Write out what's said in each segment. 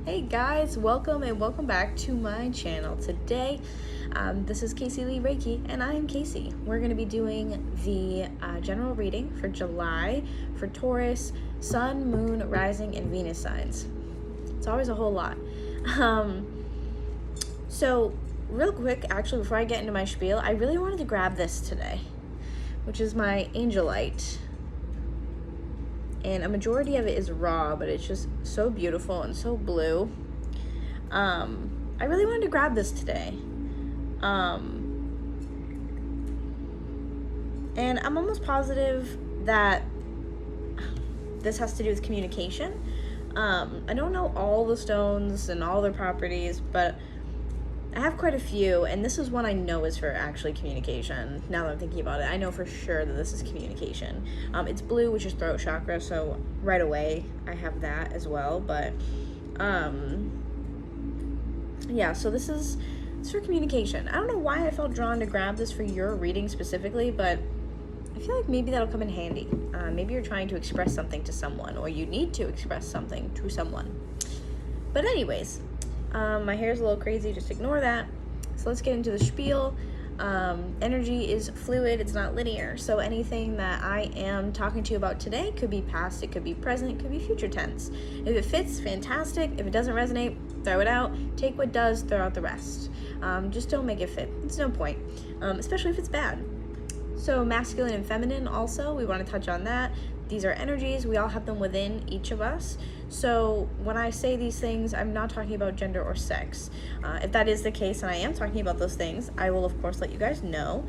Hey guys, welcome and welcome back to my channel. Today, this is caseyleighreiki and I am Casey. We're going to be doing the general reading for July for Taurus, Sun, Moon, Rising, and Venus signs. It's always a whole lot. So real quick, actually, before I get into my spiel, I really wanted to grab this today, which is my Angelite. And a majority of it is raw, but it's just so beautiful and so blue. I really wanted to grab this today. And I'm almost positive that this has to do with communication. I don't know all the stones and all their properties, but I have quite a few, and this is one I know is for actually communication. Now that I'm thinking about it, I know for sure that this is communication. It's blue, which is throat chakra, so right away I have that as well. But yeah, so it's for communication. I don't know why I felt drawn to grab this for your reading specifically, but I feel like maybe that'll come in handy. Maybe you're trying to express something to someone, or you need to express something to someone. But anyways, my hair's a little crazy, just ignore that. So let's get into the spiel. Energy is fluid, it's not linear. So anything that I am talking to you about today could be past, it could be present, it could be future tense. If it fits, fantastic. If it doesn't resonate, throw it out. Take what does, throw out the rest. Just don't make it fit. It's no point, especially if it's bad. So masculine and feminine also, we want to touch on that. These are energies, we all have them within each of us. So when I say these things, I'm not talking about gender or sex. If that is the case and I am talking about those things, I will of course let you guys know.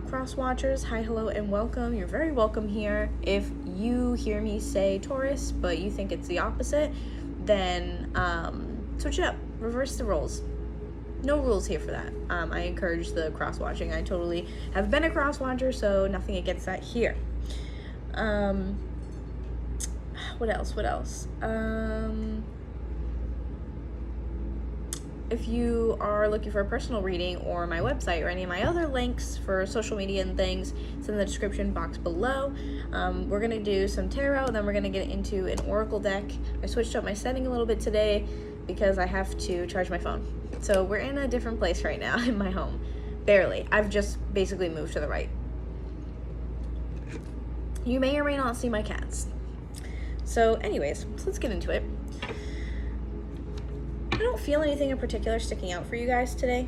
Cross watchers, hi, hello, and welcome. You're very welcome here. If you hear me say Taurus, but you think it's the opposite, then switch it up, reverse the roles. No rules here for that. I encourage the cross watching. I totally have been a cross watcher, so nothing against that here. What else? If you are looking for a personal reading or my website or any of my other links for social media and things, it's in the description box below. We're gonna do some tarot, then we're gonna get into an oracle deck. I switched up my setting a little bit today because I have to charge my phone. So we're in a different place right now in my home. Barely. I've just basically moved to the right. You may or may not see my cats. So anyways, so let's get into it. I don't feel anything in particular sticking out for you guys today.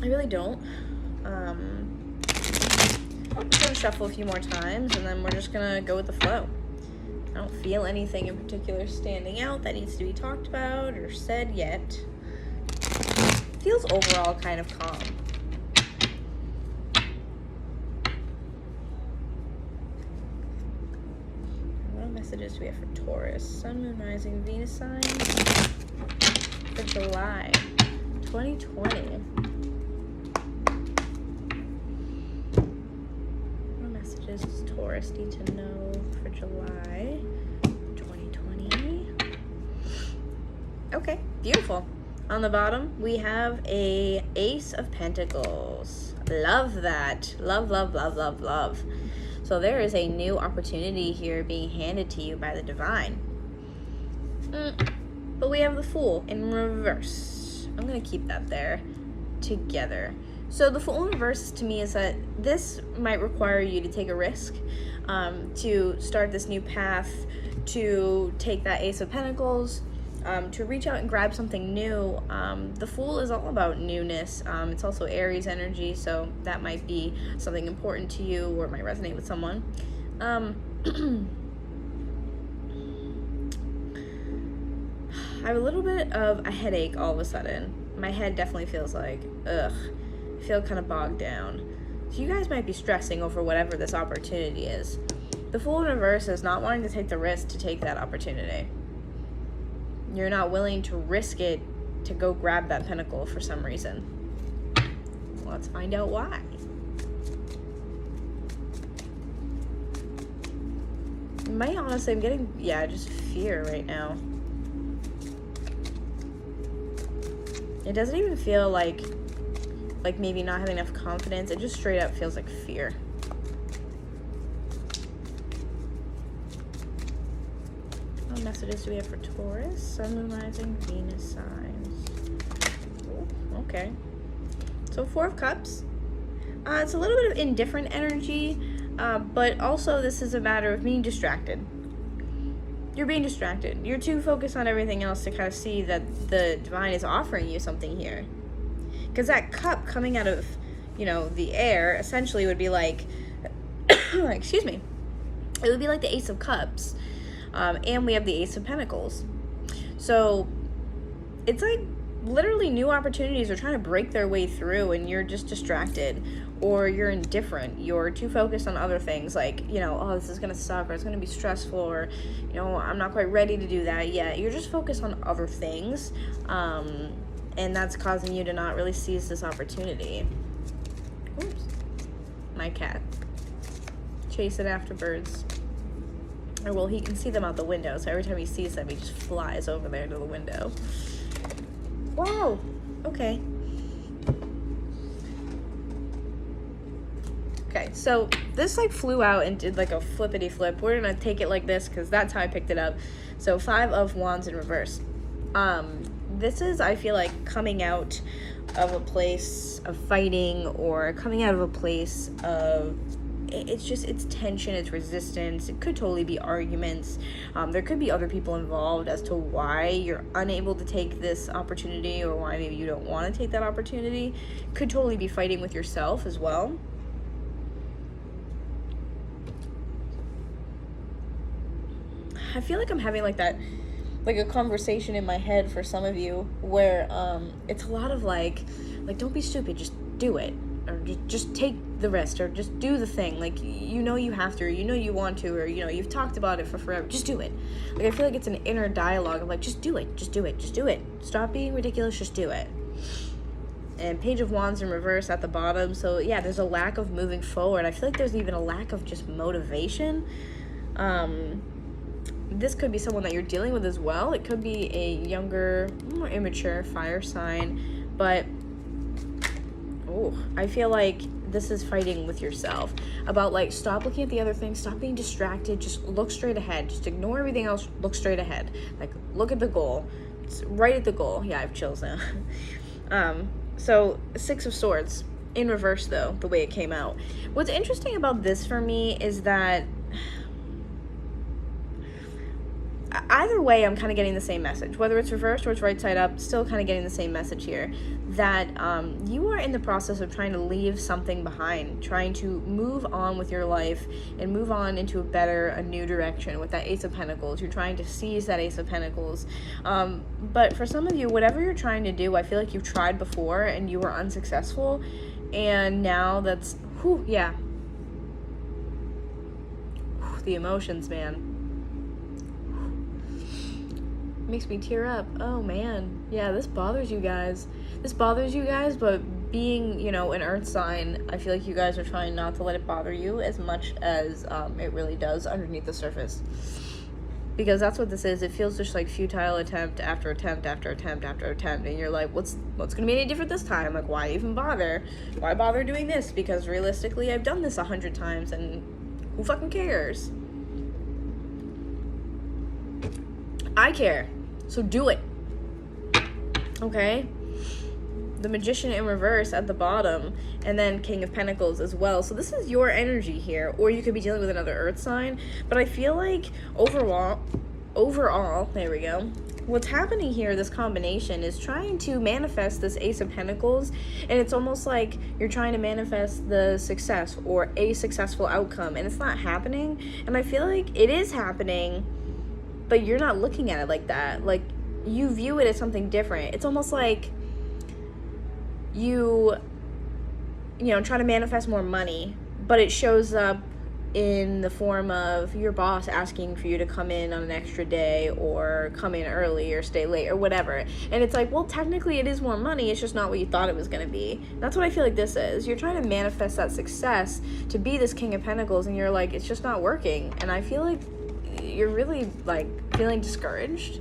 I really don't. I'm gonna shuffle a few more times and then we're just gonna go with the flow. I don't feel anything in particular standing out that needs to be talked about or said yet. Feels overall kind of calm. Messages do we have for Taurus, Sun, Moon, Rising, Venus signs for July 2020. What messages does Taurus need to know for July 2020? Okay, beautiful. On the bottom, we have a Ace of Pentacles. Love that. Love, love, love, love, love. So there is a new opportunity here being handed to you by the divine. But we have the Fool in reverse. I'm going to keep that there together. So the Fool in reverse to me is that this might require you to take a risk, to start this new path, to take that Ace of Pentacles, to reach out and grab something new. The Fool is all about newness. It's also Aries energy, so that might be something important to you or might resonate with someone. I have a little bit of a headache all of a sudden. My head definitely feels like, ugh, I feel kind of bogged down. So you guys might be stressing over whatever this opportunity is. The Fool in reverse is not wanting to take the risk to take that opportunity. You're not willing to risk it to go grab that pentacle for some reason. Let's find out why. Honestly, I'm getting, just fear right now. It doesn't even feel like maybe not having enough confidence. It just straight up feels like fear. messages do we have for Taurus? Sun, Moon, Rising, Venus signs. Ooh, okay. So 4 of Cups. It's a little bit of indifferent energy, but also this is a matter of being distracted. You're being distracted. You're too focused on everything else to kind of see that the divine is offering you something here. Because that cup coming out of, you know, the air essentially would be like, excuse me, it would be like the Ace of Cups. And we have the Ace of Pentacles. So it's like literally new opportunities are trying to break their way through, and you're just distracted, or you're indifferent. You're too focused on other things, like, you know, oh, this is gonna suck, or it's gonna be stressful, or, you know, I'm not quite ready to do that yet. You're just focused on other things, and that's causing you to not really seize this opportunity. Oops. My cat chasing after birds. Or, well, he can see them out the window, so every time he sees them, he just flies over there to the window. Wow. Okay. Okay, so this like flew out and did like a flippity flip. We're gonna take it like this because that's how I picked it up. So 5 of Wands in reverse. This is, I feel like, coming out of a place of fighting, or coming out of a place of, it's tension, it's resistance. It could totally be arguments. There could be other people involved as to why you're unable to take this opportunity, or why maybe you don't want to take that opportunity. Could totally be fighting with yourself as well. I feel like I'm having like that, like a conversation in my head for some of you where it's a lot of like don't be stupid, just do it, or just take the risk, or just do the thing, like, you know, you have to, or you know you want to, or, you know, you've talked about it for forever, just do it. Like, I feel like it's an inner dialogue of like, just do it, just do it, just do it, stop being ridiculous, just do it. And Page of Wands in reverse at the bottom. So yeah, there's a lack of moving forward. I feel like there's even a lack of just motivation. This could be someone that you're dealing with as well. It could be a younger, more immature fire sign, but I feel like this is fighting with yourself about like, stop looking at the other things, stop being distracted, just look straight ahead, just ignore everything else, look straight ahead, like, look at the goal, it's right at the goal. Yeah, I have chills now. So 6 of Swords in reverse, though, the way it came out. What's interesting about this for me is that either way, I'm kind of getting the same message. Whether it's reversed or it's right side up, still kind of getting the same message here. That you are in the process of trying to leave something behind, trying to move on with your life and move on into a new direction with that Ace of Pentacles. You're trying to seize that Ace of Pentacles. But for some of you, whatever you're trying to do, I feel like you've tried before and you were unsuccessful. And now that's, the emotions, man. Makes me tear up. Oh man, yeah, this bothers you guys. But being, you know, an earth sign, I feel like you guys are trying not to let it bother you as much as it really does underneath the surface, because that's what this is. It feels just like futile attempt after attempt after attempt after attempt, and you're like, what's gonna be any different this time? Like, why even bother? Why bother doing this? Because realistically, I've done this 100 times, and who fucking cares? I care, so do it. Okay? The Magician in reverse at the bottom, and then King of Pentacles as well. So this is your energy here, or you could be dealing with another earth sign. But I feel like overall, there we go. What's happening here, this combination, is trying to manifest this Ace of Pentacles, and it's almost like you're trying to manifest the success or a successful outcome, and it's not happening. And I feel like it is happening, but you're not looking at it like that. Like, you view it as something different. It's almost like you know, try to manifest more money, but it shows up in the form of your boss asking for you to come in on an extra day, or come in early, or stay late, or whatever. And it's like, well, technically it is more money, it's just not what you thought it was going to be. That's what I feel like this is. You're trying to manifest that success to be this King of Pentacles, and you're like, it's just not working. And I feel like you're really like feeling discouraged.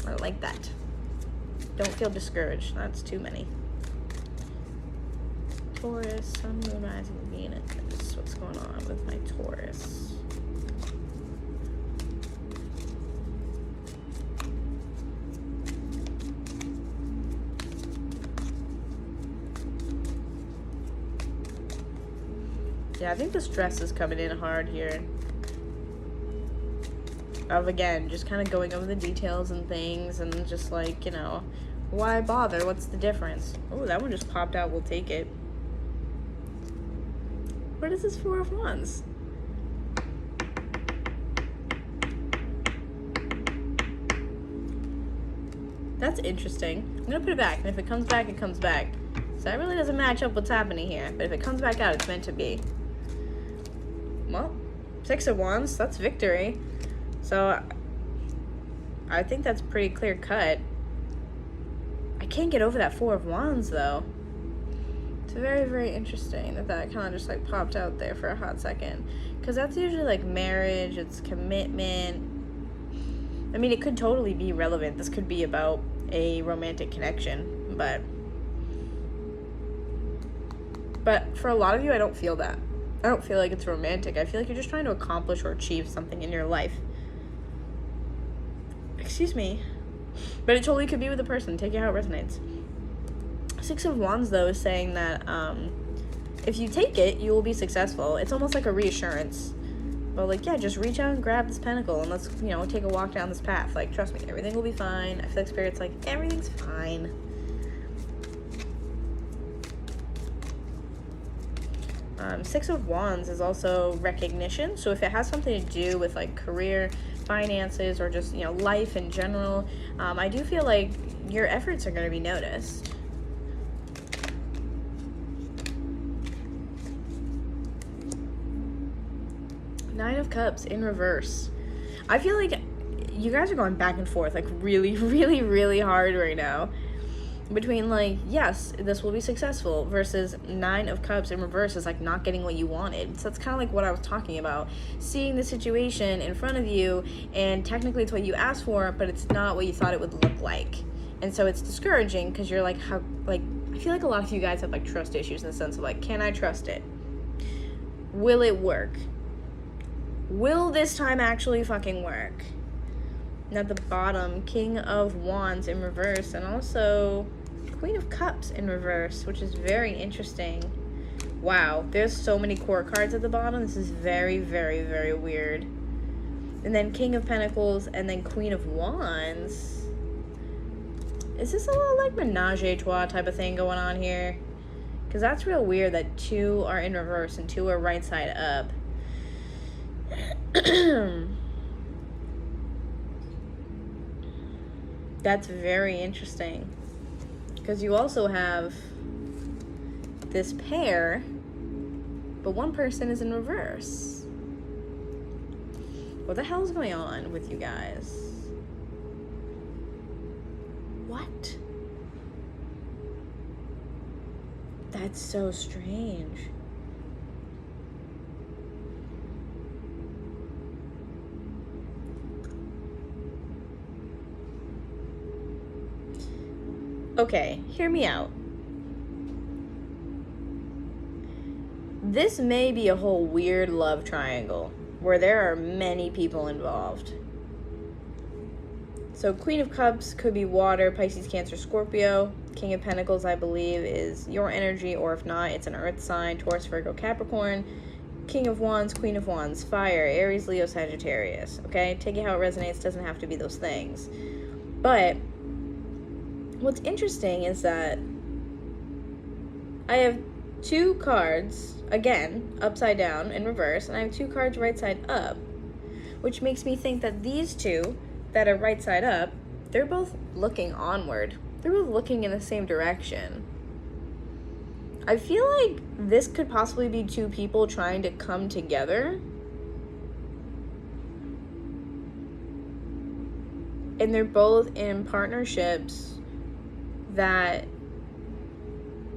I don't like that. Don't feel discouraged. That's too many. Taurus, Sun, Moon, Rising, Venus. What's going on with my Taurus? Yeah, I think the stress is coming in hard here. Of, again, just kind of going over the details and things and just like, you know, why bother? What's the difference? Oh, that one just popped out. We'll take it. What is this Four of Wands? That's interesting. I'm going to put it back, and if it comes back, it comes back. So that really doesn't match up what's happening here. But if it comes back out, it's meant to be. Well, Six of Wands, that's victory. So I think that's pretty clear cut. I can't get over that Four of Wands, though. It's very, very interesting that kind of just like popped out there for a hot second. Because that's usually like marriage, it's commitment. I mean, it could totally be relevant. This could be about a romantic connection, but for a lot of you, I don't feel that. I don't feel like it's romantic. I feel like you're just trying to accomplish or achieve something in your life. Excuse me. But it totally could be with a person. Take it how it resonates. Six of Wands, though, is saying that if you take it, you will be successful. It's almost like a reassurance. But, like, yeah, just reach out and grab this pentacle and let's, you know, take a walk down this path. Like, trust me, everything will be fine. I feel like Spirit's like, everything's fine. Six of Wands is also recognition. So if it has something to do with, like, career, finances, or just, you know, life in general, I do feel like your efforts are going to be noticed. Nine of Cups in reverse. I feel like you guys are going back and forth, like, really, really, really hard right now. Between, like, yes, this will be successful, versus Nine of Cups in reverse is, like, not getting what you wanted. So that's kind of like what I was talking about. Seeing the situation in front of you, and technically it's what you asked for, but it's not what you thought it would look like. And so it's discouraging, because you're like, how, like, I feel like a lot of you guys have, like, trust issues in the sense of, like, can I trust it? Will it work? Will this time actually fucking work? And at the bottom, King of Wands in reverse, and also Queen of Cups in reverse, which is very interesting. Wow, there's so many court cards at the bottom. This is very, very, very weird. And then King of Pentacles, and then Queen of Wands. Is this a little like menage a trois type of thing going on here? Because that's real weird that two are in reverse and two are right side up. That's very interesting, because you also have this pair, but one person is in reverse. What the hell is going on with you guys? What? That's so strange. Okay, hear me out. This may be a whole weird love triangle where there are many people involved. So Queen of Cups could be water, Pisces, Cancer, Scorpio. King of Pentacles, I believe, is your energy, or if not, it's an earth sign, Taurus, Virgo, Capricorn. King of Wands, Queen of Wands, fire, Aries, Leo, Sagittarius. Okay, take it how it resonates, doesn't have to be those things. But what's interesting is that I have two cards, again, upside down in reverse, and I have two cards right side up, which makes me think that these two that are right side up, they're both looking onward. They're both looking in the same direction. I feel like this could possibly be two people trying to come together. And they're both in partnerships that,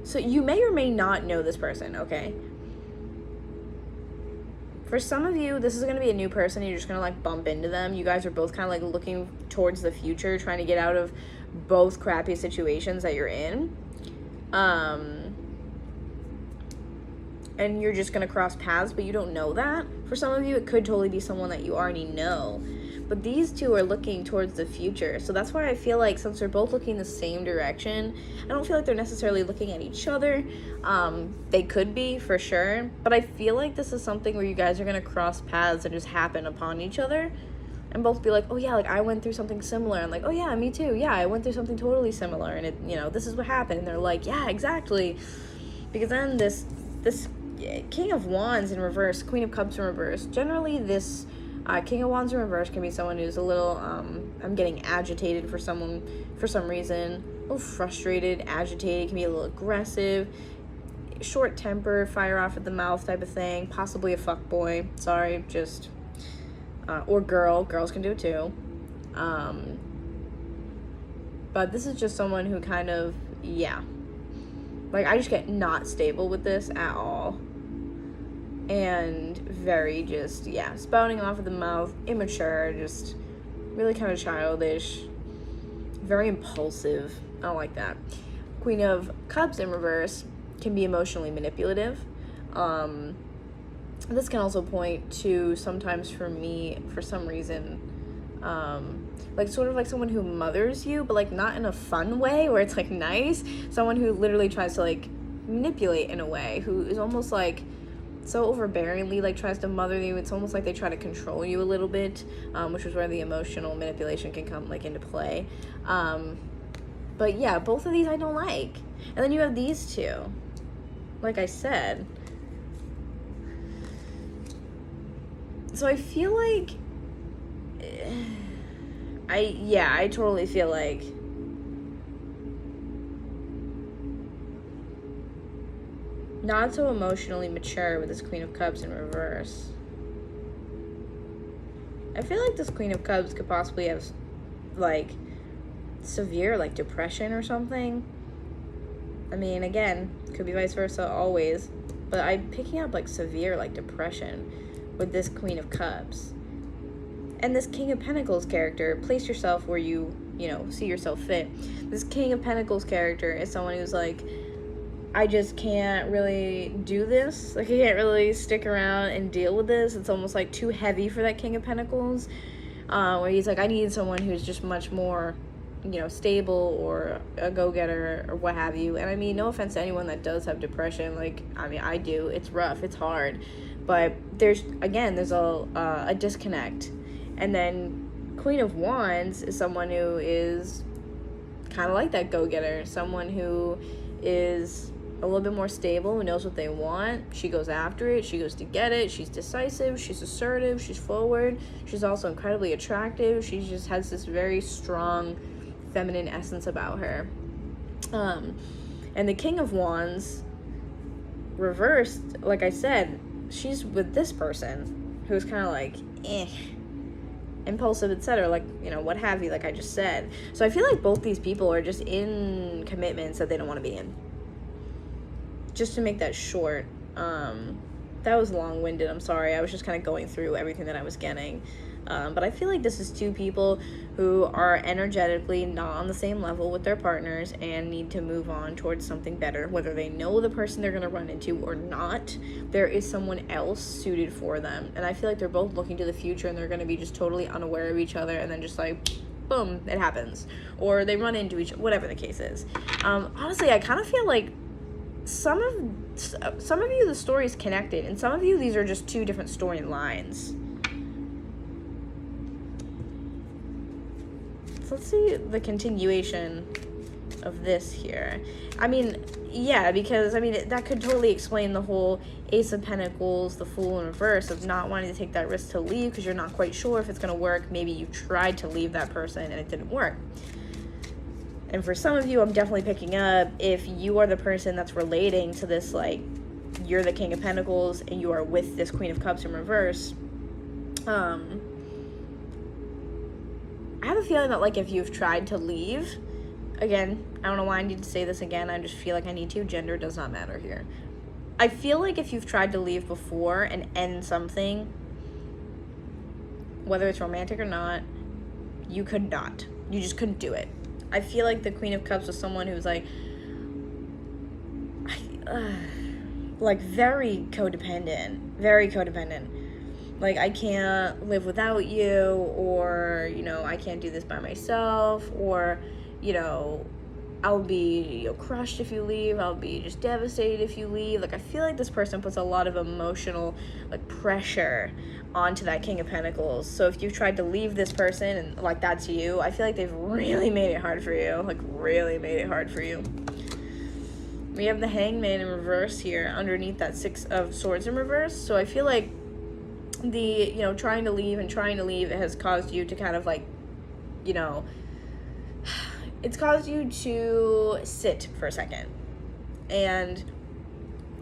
so you may or may not know this person, okay? For some of you, this is going to be a new person. You're just going to, like, bump into them. You guys are both kind of, like, looking towards the future, trying to get out of both crappy situations that you're in. And you're just going to cross paths, but you don't know that. For some of you, it could totally be someone that you already know. but these two are looking towards the future. So that's why I feel like since they're both looking the same direction, I don't feel like they're necessarily looking at each other. They could be, for sure, but I feel like this is something where you guys are going to cross paths and just happen upon each other and both be like, oh yeah, like I went through something similar, and like, oh yeah, me too, yeah, I went through something totally similar, and it, you know, this is what happened, and they're like, yeah, exactly. Because then this King of Wands in reverse, Queen of Cups in reverse, generally this King of Wands in reverse can be someone who's a little I'm getting agitated for some reason, a little frustrated, agitated, can be a little aggressive, short temper, fire off at the mouth type of thing, possibly a fuckboy, sorry, just or girls can do it too, but this is just someone who kind of, yeah, like I just get not stable with this at all, and very just, yeah, spouting off at the mouth, immature, just really kind of childish, very impulsive. I don't like that. Queen of Cups in reverse can be emotionally manipulative. This can also point to, sometimes for me, for some reason, like sort of like someone who mothers you, but like not in a fun way where it's like nice. Someone who literally tries to like manipulate in a way, who is almost like so overbearingly like tries to mother you. It's almost like they try to control you a little bit, which is where the emotional manipulation can come like into play. But yeah, both of these I don't like. And then you have these two, like I said. So I feel like I totally feel like not so emotionally mature with this Queen of Cups in reverse. I feel like this Queen of Cups could possibly have like severe like depression or something. I mean, again, could be vice versa always, but I'm picking up like severe like depression with this Queen of Cups. And this King of Pentacles character, place yourself where you know, see yourself fit. This King of Pentacles character is someone who's like, I just can't really do this. Like, I can't really stick around and deal with this. It's almost like too heavy for that King of Pentacles. Where he's like, I need someone who's just much more, you know, stable or a go-getter or what have you. And I mean, no offense to anyone that does have depression. Like, I mean, I do. It's rough. It's hard. But there's a disconnect. And then Queen of Wands is someone who is kind of like that go-getter. Someone who is a little bit more stable, who knows what they want. She goes after it. She goes to get it. She's decisive. She's assertive. She's forward. She's also incredibly attractive. She just has this very strong feminine essence about her. And the King of Wands reversed, like I said, she's with this person who's kind of like, impulsive, etc., like, you know, what have you, like I just said. So I feel like both these people are just in commitments that they don't want to be in. Just to make that short, that was long-winded, I'm sorry. I was just kind of going through everything that I was getting. But I feel like this is two people who are energetically not on the same level with their partners and need to move on towards something better. Whether they know the person they're going to run into or not, there is someone else suited for them. And I feel like they're both looking to the future and they're going to be just totally unaware of each other, and then just like, boom, it happens. Or they run into each other, whatever the case is. Honestly, I kind of feel like some of you, the story is connected, and some of you, these are just two different storylines. Let's see the continuation of this here. I mean, yeah, because, I mean, that could totally explain the whole Ace of Pentacles, the Fool in reverse, of not wanting to take that risk to leave because you're not quite sure if it's going to work. Maybe you tried to leave that person and it didn't work. And for some of you, I'm definitely picking up, if you are the person that's relating to this, like, you're the King of Pentacles and you are with this Queen of Cups in reverse, I have a feeling that, like, if you've tried to leave, again, I don't know why I need to say this again, I just feel like I need to, gender does not matter here. I feel like if you've tried to leave before and end something, whether it's romantic or not, you could not. You just couldn't do it. I feel like the Queen of Cups was someone who was like very codependent, like, I can't live without you, or, you know, I can't do this by myself, or, you know, I'll be, you know, crushed if you leave, I'll be just devastated if you leave. Like, I feel like this person puts a lot of emotional, like, pressure onto that King of Pentacles. So if you've tried to leave this person and, like, that's you, I feel like they've really made it hard for you. Like, really made it hard for you. We have the Hangman in reverse here underneath that Six of Swords in reverse. So I feel like the, you know, trying to leave has caused you to kind of, like, you know, it's caused you to sit for a second. And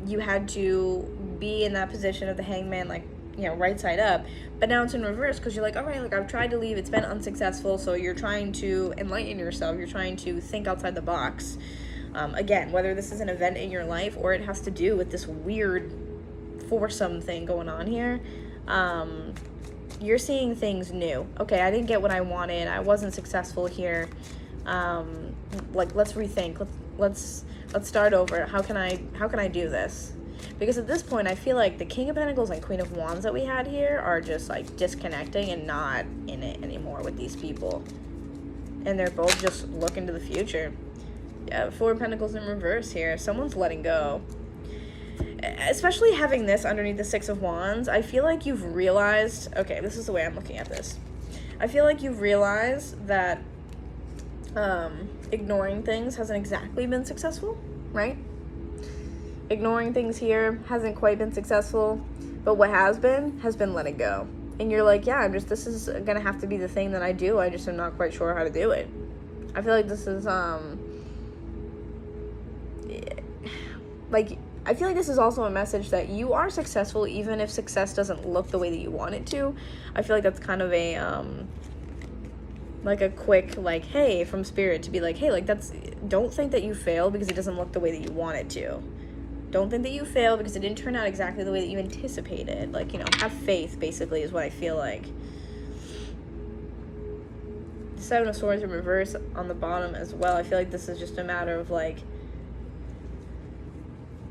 you had to be in that position of the Hangman, like, you know, right side up. But now it's in reverse because you're like, all right, like, I've tried to leave, it's been unsuccessful. So you're trying to enlighten yourself. You're trying to think outside the box. Again, whether this is an event in your life or it has to do with this weird foursome thing going on here, you're seeing things new. Okay, I didn't get what I wanted. I wasn't successful here. Like, let's rethink. Let's start over. How can I do this? Because at this point, I feel like the King of Pentacles and Queen of Wands that we had here are just, like, disconnecting and not in it anymore with these people. And they're both just looking to the future. Yeah, Four of Pentacles in reverse here. Someone's letting go. Especially having this underneath the Six of Wands, I feel like you've realized... Okay, this is the way I'm looking at this. I feel like you've realized that ignoring things hasn't exactly been successful, right? Ignoring things here hasn't quite been successful, but what has been letting go. And you're like, yeah, this is gonna have to be the thing that I do. I just am not quite sure how to do it. I feel like this is like, I feel like this is also a message that you are successful even if success doesn't look the way that you want it to. I feel like that's kind of a like a quick, like, hey, from Spirit to be like, hey, like, don't think that you failed because it doesn't look the way that you want it to. Don't think that you failed because it didn't turn out exactly the way that you anticipated. Like, you know, have faith, basically, is what I feel like. The Seven of Swords in reverse on the bottom as well. I feel like this is just a matter of, like,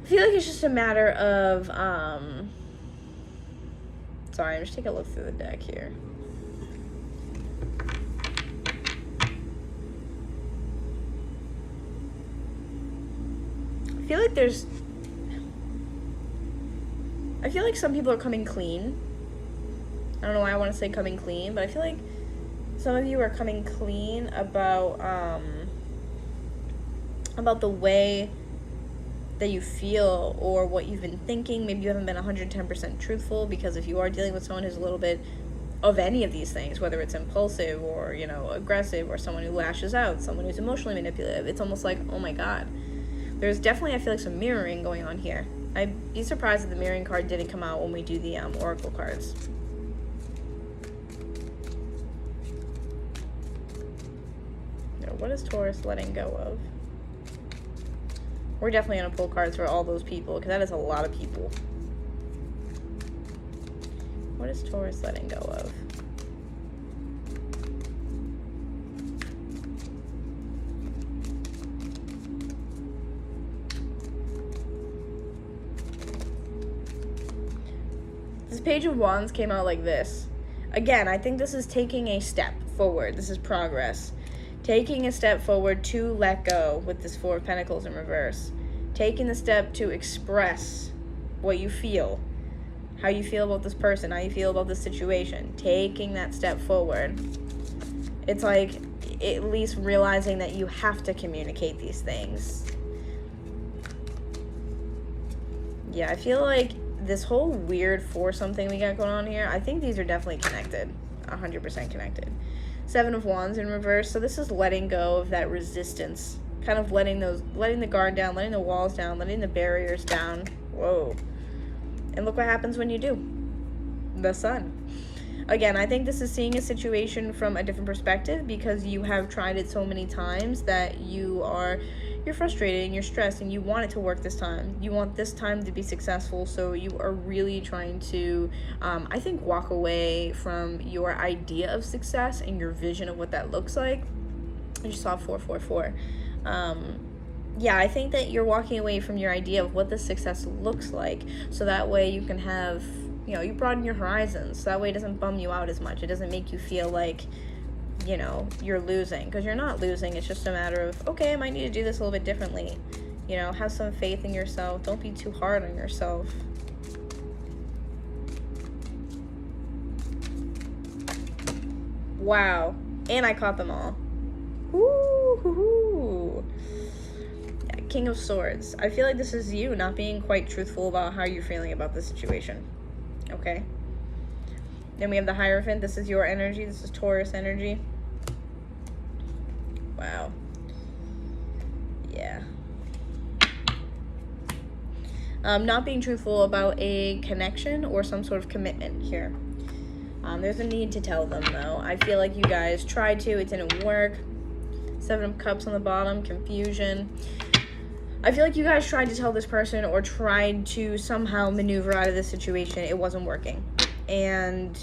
I feel like it's just a matter of, sorry, I'm just taking a look through the deck here. I feel like some people are coming clean. I don't know why I want to say coming clean, but I feel like some of you are coming clean about the way that you feel or what you've been thinking. Maybe you haven't been 110% truthful, because if you are dealing with someone who's a little bit of any of these things, whether it's impulsive or, you know, aggressive, or someone who lashes out, someone who's emotionally manipulative, it's almost like, oh my God. There's definitely, I feel like, some mirroring going on here. I'd be surprised if the mirroring card didn't come out when we do the oracle cards. Now, what is Taurus letting go of? We're definitely going to pull cards for all those people, because that is a lot of people. What is Taurus letting go of? This Page of Wands came out like this. Again, I think this is taking a step forward. This is progress. Taking a step forward to let go with this Four of Pentacles in reverse. Taking the step to express what you feel. How you feel about this person. How you feel about this situation. Taking that step forward. It's like at least realizing that you have to communicate these things. Yeah, I feel like this whole weird foursome thing we got going on here, I think these are definitely connected. 100% connected. Seven of Wands in reverse. So this is letting go of that resistance. Kind of letting the guard down, letting the walls down, letting the barriers down. Whoa. And look what happens when you do. The Sun. Again, I think this is seeing a situation from a different perspective, because you have tried it so many times that you're frustrated and you're stressed and you want it to work this time. You want this time to be successful, so you are really trying to, I think, walk away from your idea of success and your vision of what that looks like. I just saw 444. Yeah, I think that you're walking away from your idea of what the success looks like, so that way you can have you know, you broaden your horizons. So that way it doesn't bum you out as much. It doesn't make you feel like, you know, you're losing. Because you're not losing. It's just a matter of, okay, I might need to do this a little bit differently. You know, have some faith in yourself. Don't be too hard on yourself. Wow. And I caught them all. Woo-hoo-hoo. Yeah, King of Swords. I feel like this is you not being quite truthful about how you're feeling about the situation. Okay. Then we have the Hierophant. This is your energy. This is Taurus energy. Wow. Yeah. Not being truthful about a connection or some sort of commitment here. There's a need to tell them, though. I feel like you guys tried to. It didn't work. 7 of Cups on the bottom. Confusion. I feel like you guys tried to tell this person or tried to somehow maneuver out of this situation. It wasn't working. And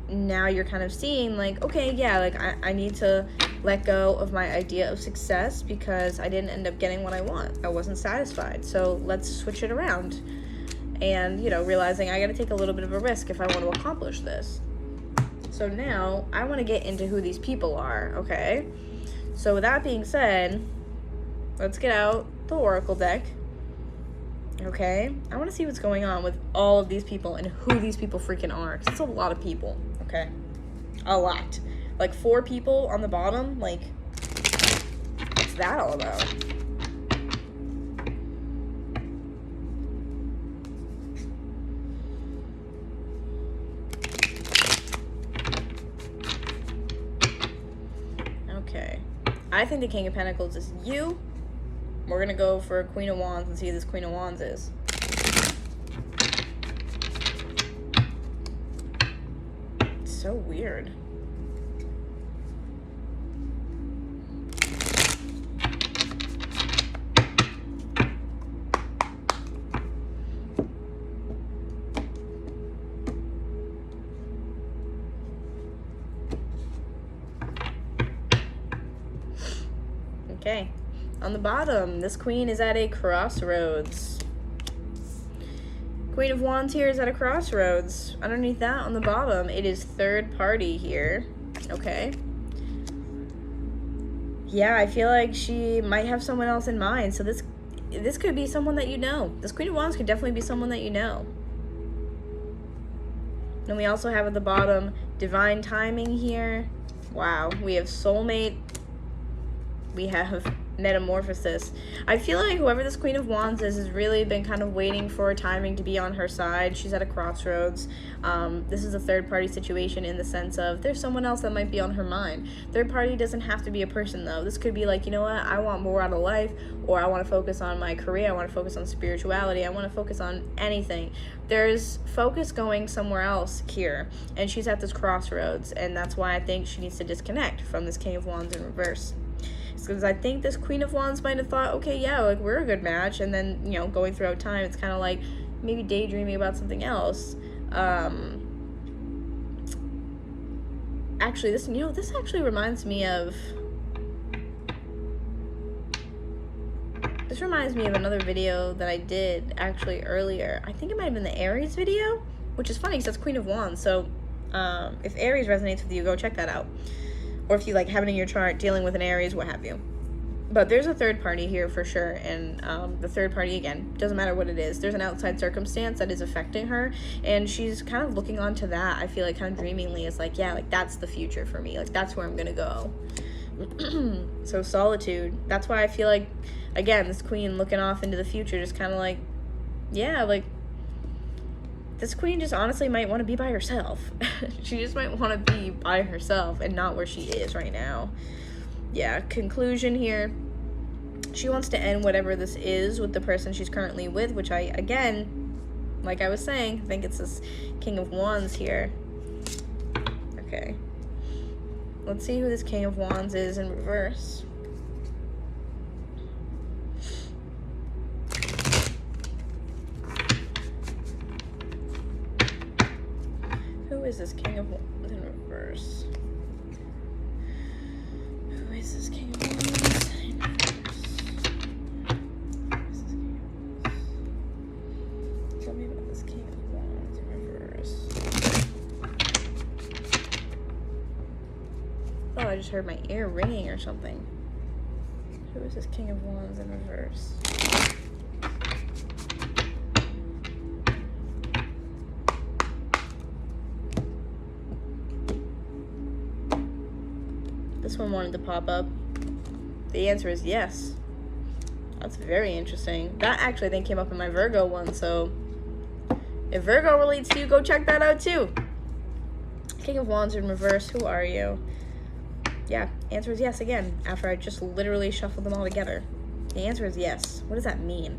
now you're kind of seeing, like, okay, yeah, like, I need to let go of my idea of success because I didn't end up getting what I want. I wasn't satisfied. So let's switch it around. And, you know, realizing I got to take a little bit of a risk if I want to accomplish this. So now I want to get into who these people are, okay? So with that being said, let's get out the Oracle deck, okay? I want to see what's going on with all of these people and who these people freaking are. 'Cause it's a lot of people, okay? A lot. Like 4 people on the bottom, like, what's that all about? Okay. I think the King of Pentacles is you. We're going to go for a Queen of Wands and see who this Queen of Wands is. It's so weird. Okay, on the bottom, this queen is at a crossroads. Queen of Wands here is at a crossroads. Underneath that, on the bottom, it is third party here. Okay. Yeah, I feel like she might have someone else in mind. So this could be someone that you know. This Queen of Wands could definitely be someone that you know. Then we also have at the bottom, divine timing here. Wow, we have soulmate. We have metamorphosis. I feel like whoever this Queen of Wands is has really been kind of waiting for timing to be on her side. She's at a crossroads. This is a third party situation in the sense of there's someone else that might be on her mind. Third party doesn't have to be a person though. This could be like, you know what, I want more out of life, or I want to focus on my career, I want to focus on spirituality, I want to focus on anything. There's focus going somewhere else here, and she's at this crossroads, and that's why I think she needs to disconnect from this King of Wands in reverse. Because I think this Queen of Wands might have thought, okay, yeah, like, we're a good match, and then, you know, going throughout time, it's kind of like maybe daydreaming about something else. Actually, this actually reminds me of another video that I did actually earlier. I think it might have been the Aries video, which is funny because that's Queen of Wands. So if Aries resonates with you, go check that out. Or if you like have it in your chart, dealing with an Aries, what have you. But there's a third party here for sure, and the third party, again, doesn't matter what it is. There's an outside circumstance that is affecting her, and she's kind of looking onto that, I feel like, kind of dreamingly. It's like, yeah, like, that's the future for me. Like, that's where I'm gonna go. So solitude. That's why I feel like, again, this queen looking off into the future, just kind of like, yeah, like, this queen just honestly might want to be by herself. She just might want to be by herself and not where she is right now. Yeah, conclusion here. She wants to end whatever this is with the person she's currently with, which I, again, like I was saying, I think it's this King of Wands here. Okay. Let's see who this King of Wands is in reverse. Who is this King of Wands in reverse? Who is this King of Wands in reverse? Who is this King of Wands? Tell me about this King of Wands in reverse. thought I just heard my ear ringing or something. Who is this King of Wands in reverse? This one wanted to pop up. The answer is yes. That's very interesting. That actually I think came up in my Virgo one, so if Virgo relates to you, go check that out too. King of Wands in reverse, who are you? Yeah, answer is yes again, after I just literally shuffled them all together. The answer is yes. What does that mean?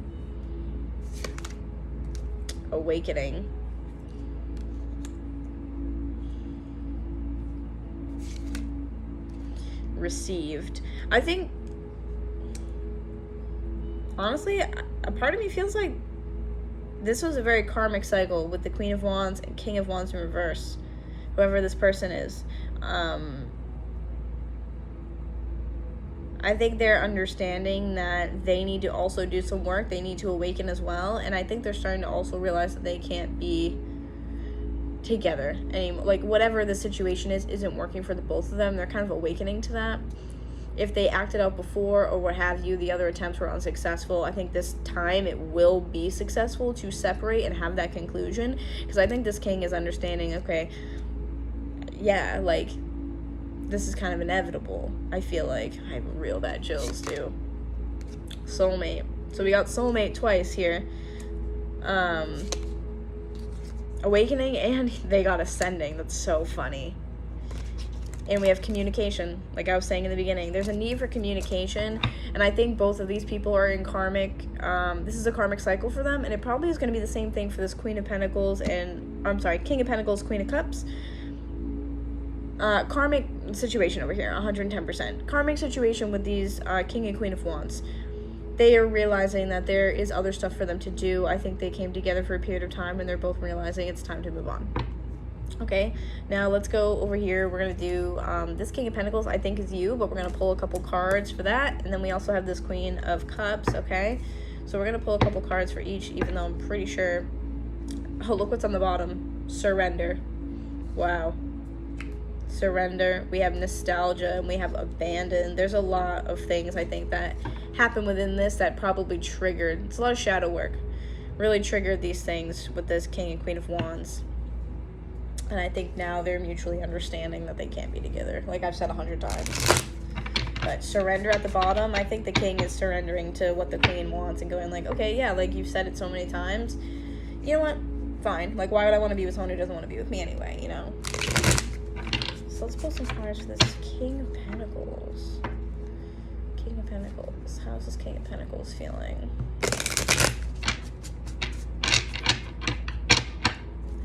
Awakening. Received. I think, honestly, a part of me feels like this was a very karmic cycle with the Queen of Wands and King of Wands in reverse. Whoever this person is. I think they're understanding that they need to also do some work. They need to awaken as well. And I think they're starting to also realize that they can't be together anymore. Like, whatever the situation is, isn't working for the both of them. They're kind of awakening to that. If they acted out before or what have you, the other attempts were unsuccessful. I think this time it will be successful to separate and have that conclusion. Because I think this king is understanding, okay, yeah, like, this is kind of inevitable. I feel like I have real bad chills too. Soulmate. So we got soulmate twice here. Awakening, and they got ascending. That's so funny. And we have communication. Like I was saying in the beginning, there's a need for communication, and I think both of these people are in karmic. This is a karmic cycle for them, and it probably is going to be the same thing for this Queen of Pentacles and, I'm sorry, King of Pentacles, Queen of Cups. Karmic situation over here, 110%. Karmic situation with these King and Queen of Wands. They are realizing that there is other stuff for them to do. I think they came together for a period of time, and they're both realizing it's time to move on. Okay, now let's go over here. We're going to do this King of Pentacles, I think is you, but we're going to pull a couple cards for that. And then we also have this Queen of Cups, okay? So we're going to pull a couple cards for each, even though I'm pretty sure... Oh, look what's on the bottom. Surrender. Wow. Surrender. We have nostalgia, and we have abandon. There's a lot of things, I think, that happen within this that probably triggered... It's a lot of shadow work. Really triggered these things with this King and Queen of Wands. And I think now they're mutually understanding that they can't be together. Like I've said 100 times. But surrender at the bottom. I think the king is surrendering to what the queen wants and going like, okay, yeah, like you've said it so many times. You know what? Fine. Like, why would I want to be with someone who doesn't want to be with me anyway, you know? So let's pull some cards for this King of Pentacles. King of Pentacles. How's this King of Pentacles feeling?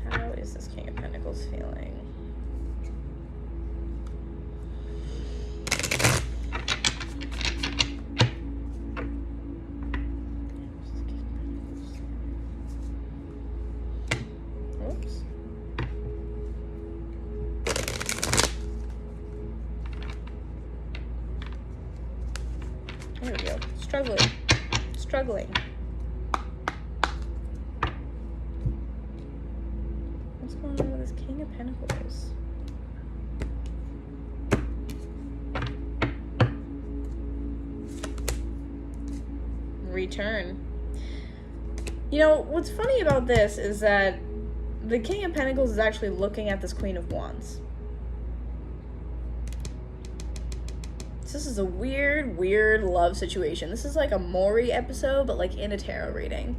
How is this King of Pentacles feeling? Oops. There we go. Struggling. Struggling. What's going on with this King of Pentacles? Return. You know, what's funny about this is that the King of Pentacles is actually looking at this Queen of Wands. This is a weird love situation. This is like a Maury episode, but like in a tarot reading.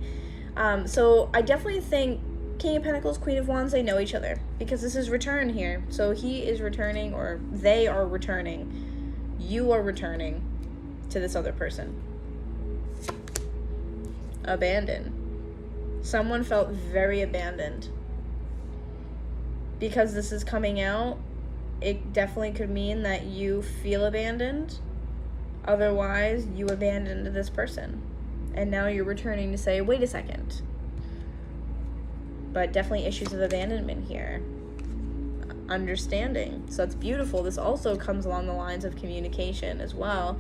So I definitely think King of Pentacles, Queen of Wands, they know each other because this is return here. So he is returning, or they are returning. You are returning to this other person. Abandoned. Someone felt very abandoned. Because this is coming out, it definitely could mean that you feel abandoned. Otherwise, you abandoned this person. And now you're returning to say, wait a second. But definitely issues of abandonment here. Understanding. So that's beautiful. This also comes along the lines of communication as well.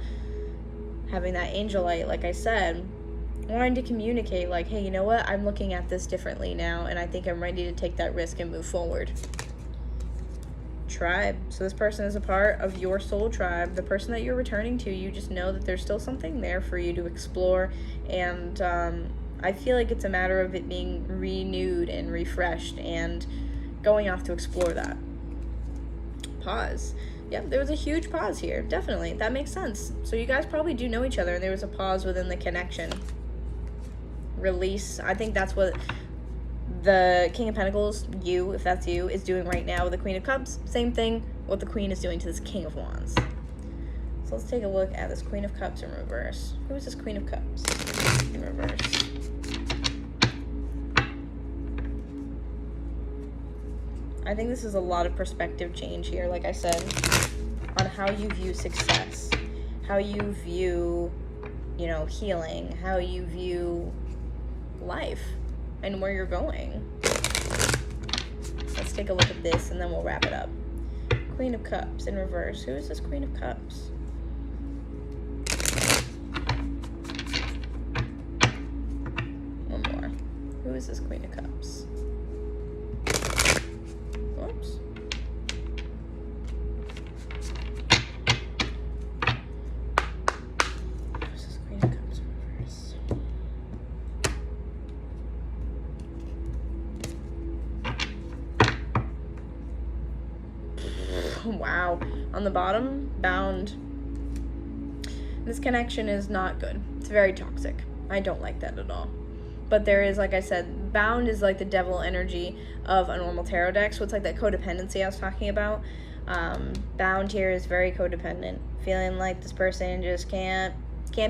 Having that angel light, like I said, wanting to communicate like, hey, you know what? I'm looking at this differently now, and I think I'm ready to take that risk and move forward. tribe. So this person is a part of your soul tribe. The person that you're returning to, you just know that there's still something there for you to explore. And I feel like it's a matter of it being renewed and refreshed and going off to explore that. Pause. Yeah, there was a huge pause here. Definitely. That makes sense. So you guys probably do know each other, and there was a pause within the connection. Release. I think that's what the King of Pentacles, you, if that's you, is doing right now with the Queen of Cups. Same thing what the Queen is doing to this King of Wands. So let's take a look at this Queen of Cups in reverse. Who is this Queen of Cups in reverse? I think this is a lot of perspective change here, like I said, on how you view success, how you view, healing, how you view life, and where you're going. Let's take a look at this, and then we'll wrap it up. Queen of Cups in reverse. Who is this Queen of Cups? One more. Who is this Queen of Cups? Whoops. Who's this Queen of Cups in reverse? Wow. On the bottom, bound. This connection is not good. It's very toxic. I don't like that at all. But there is, like I said, bound is like the devil energy of a normal tarot deck. So it's like that codependency I was talking about. Bound here is very codependent. Feeling like this person just can't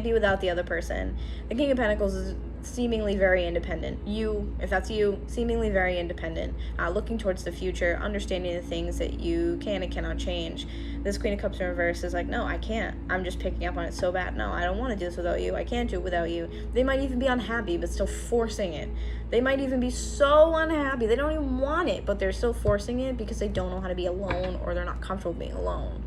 be without the other person. The King of Pentacles is seemingly very independent. You, if that's you, seemingly very independent. Looking towards the future, understanding the things that you can and cannot change. This Queen of Cups in reverse is like, no, I can't. I'm just picking up on it so bad. No, I don't want to do this without you. I can't do it without you. They might even be unhappy, but still forcing it. They might even be so unhappy. They don't even want it, but they're still forcing it because they don't know how to be alone, or they're not comfortable being alone.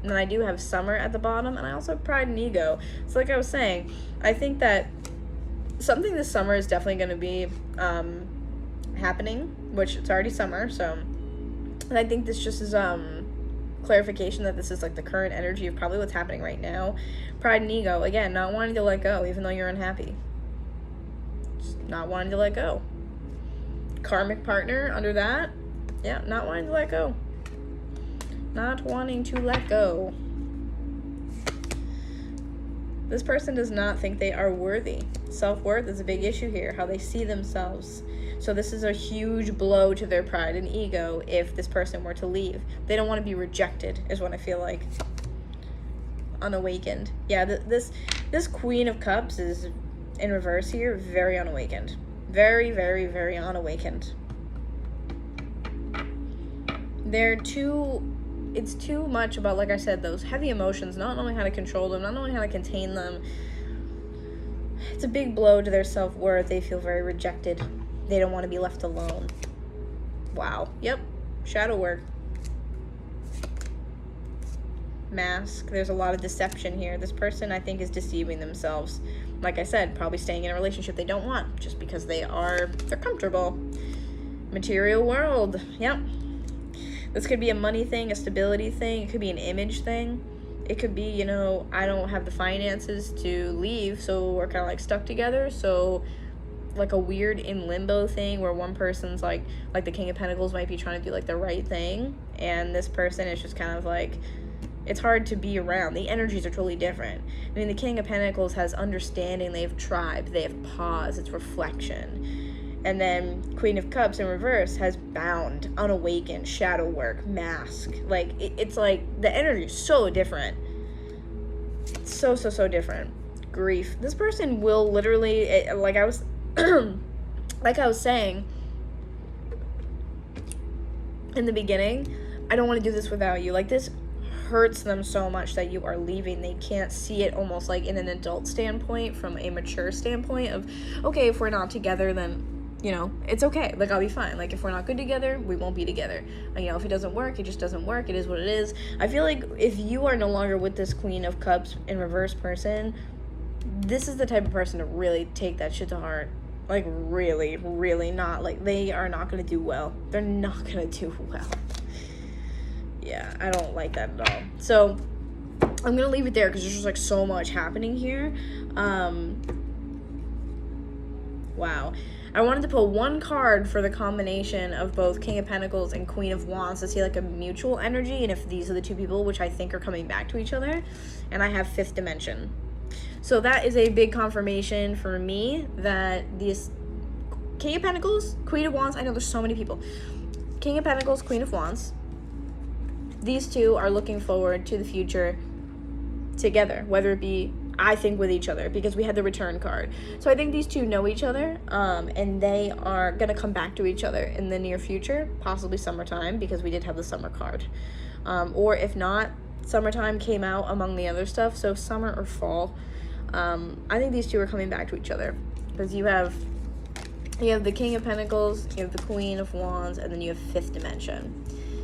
And then I do have Summer at the bottom, and I also have Pride and Ego. So like I was saying, I think that something this summer is definitely going to be happening, which it's already summer, so. And I think this just is clarification that this is like the current energy of probably what's happening right now. Pride and Ego, again, not wanting to let go even though you're unhappy. Just not wanting to let go. Karmic partner under that, yeah, not wanting to let go. Not wanting to let go. This person does not think they are worthy. Self-worth is a big issue here, how they see themselves. So this is a huge blow to their pride and ego if this person were to leave. They don't want to be rejected, is what I feel like. Unawakened. Yeah, this Queen of Cups is in reverse here, very unawakened. Very, very, very unawakened. It's too much about, like I said, those heavy emotions, not knowing how to control them, not knowing how to contain them. It's a big blow to their self-worth. They feel very rejected. They don't want to be left alone. Wow. Yep. Shadow work. Mask. There's a lot of deception here. This person, I think, is deceiving themselves. Like I said, probably staying in a relationship they don't want just because they're comfortable. Material world. Yep. This could be a money thing, a stability thing. It could be an image thing. It could be, I don't have the finances to leave, so we're kind of like stuck together. So like a weird in limbo thing where one person's like the King of Pentacles might be trying to do like the right thing, and this person is just kind of like, it's hard to be around. The energies are totally different. I mean, the King of Pentacles has understanding, they have tribe, they have pause, it's reflection. And then Queen of Cups in reverse has bound, unawakened, shadow work, mask. Like, it's like the energy is so different. So different. Grief. This person will literally, like I was saying in the beginning, I don't want to do this without you. Like, this hurts them so much that you are leaving. They can't see it almost like in an adult standpoint, from a mature standpoint of, okay, if we're not together, then it's okay. Like, I'll be fine. Like, if we're not good together, we won't be together. If it doesn't work, it just doesn't work. It is what it is. I feel like if you are no longer with this Queen of Cups in reverse person, this is the type of person to really take that shit to heart. Like, really, really not. Like, they are not going to do well. They're not going to do well. Yeah, I don't like that at all. So I'm gonna leave it there because there's just like so much happening here. Wow. I wanted to pull one card for the combination of both King of Pentacles and Queen of Wands to see like a mutual energy, and if these are the two people which I think are coming back to each other. And I have Fifth Dimension. So that is a big confirmation for me that these King of Pentacles, Queen of Wands, I know there's so many people. King of Pentacles, Queen of Wands. These two are looking forward to the future together, whether it be, I think, with each other, because we had the Return card. So I think these two know each other, and they are going to come back to each other in the near future, possibly summertime, because we did have the Summer card. Or if not, summertime came out among the other stuff, so summer or fall. I think these two are coming back to each other, because you have the King of Pentacles, you have the Queen of Wands, and then you have Fifth Dimension.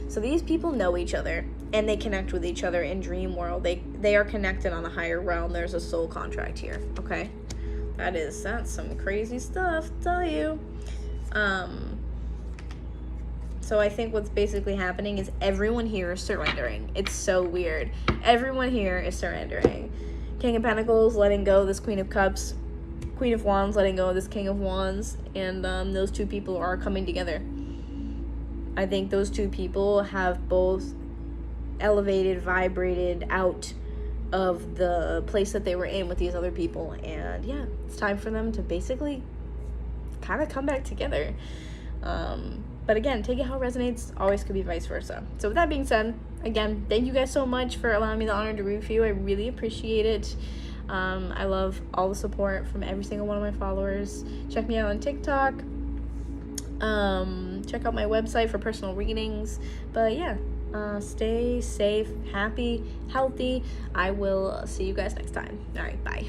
So these people know each other, and they connect with each other in dream world. They are connected on a higher realm. There's a soul contract here, okay? That's some crazy stuff, to tell you. So I think what's basically happening is everyone here is surrendering. It's so weird. Everyone here is surrendering. King of Pentacles letting go of this Queen of Cups. Queen of Wands letting go of this King of Wands. And those two people are coming together. I think those two people have both elevated, vibrated out of the place that they were in with these other people. And yeah, it's time for them to basically kind of come back together. But again, take it how it resonates. Always could be vice versa. So with that being said, again, thank you guys so much for allowing me the honor to read for you. I really appreciate it. I love all the support from every single one of my followers. Check me out on TikTok. Check out my website for personal readings. But yeah, stay safe, happy, healthy. I will see you guys next time. All right, bye.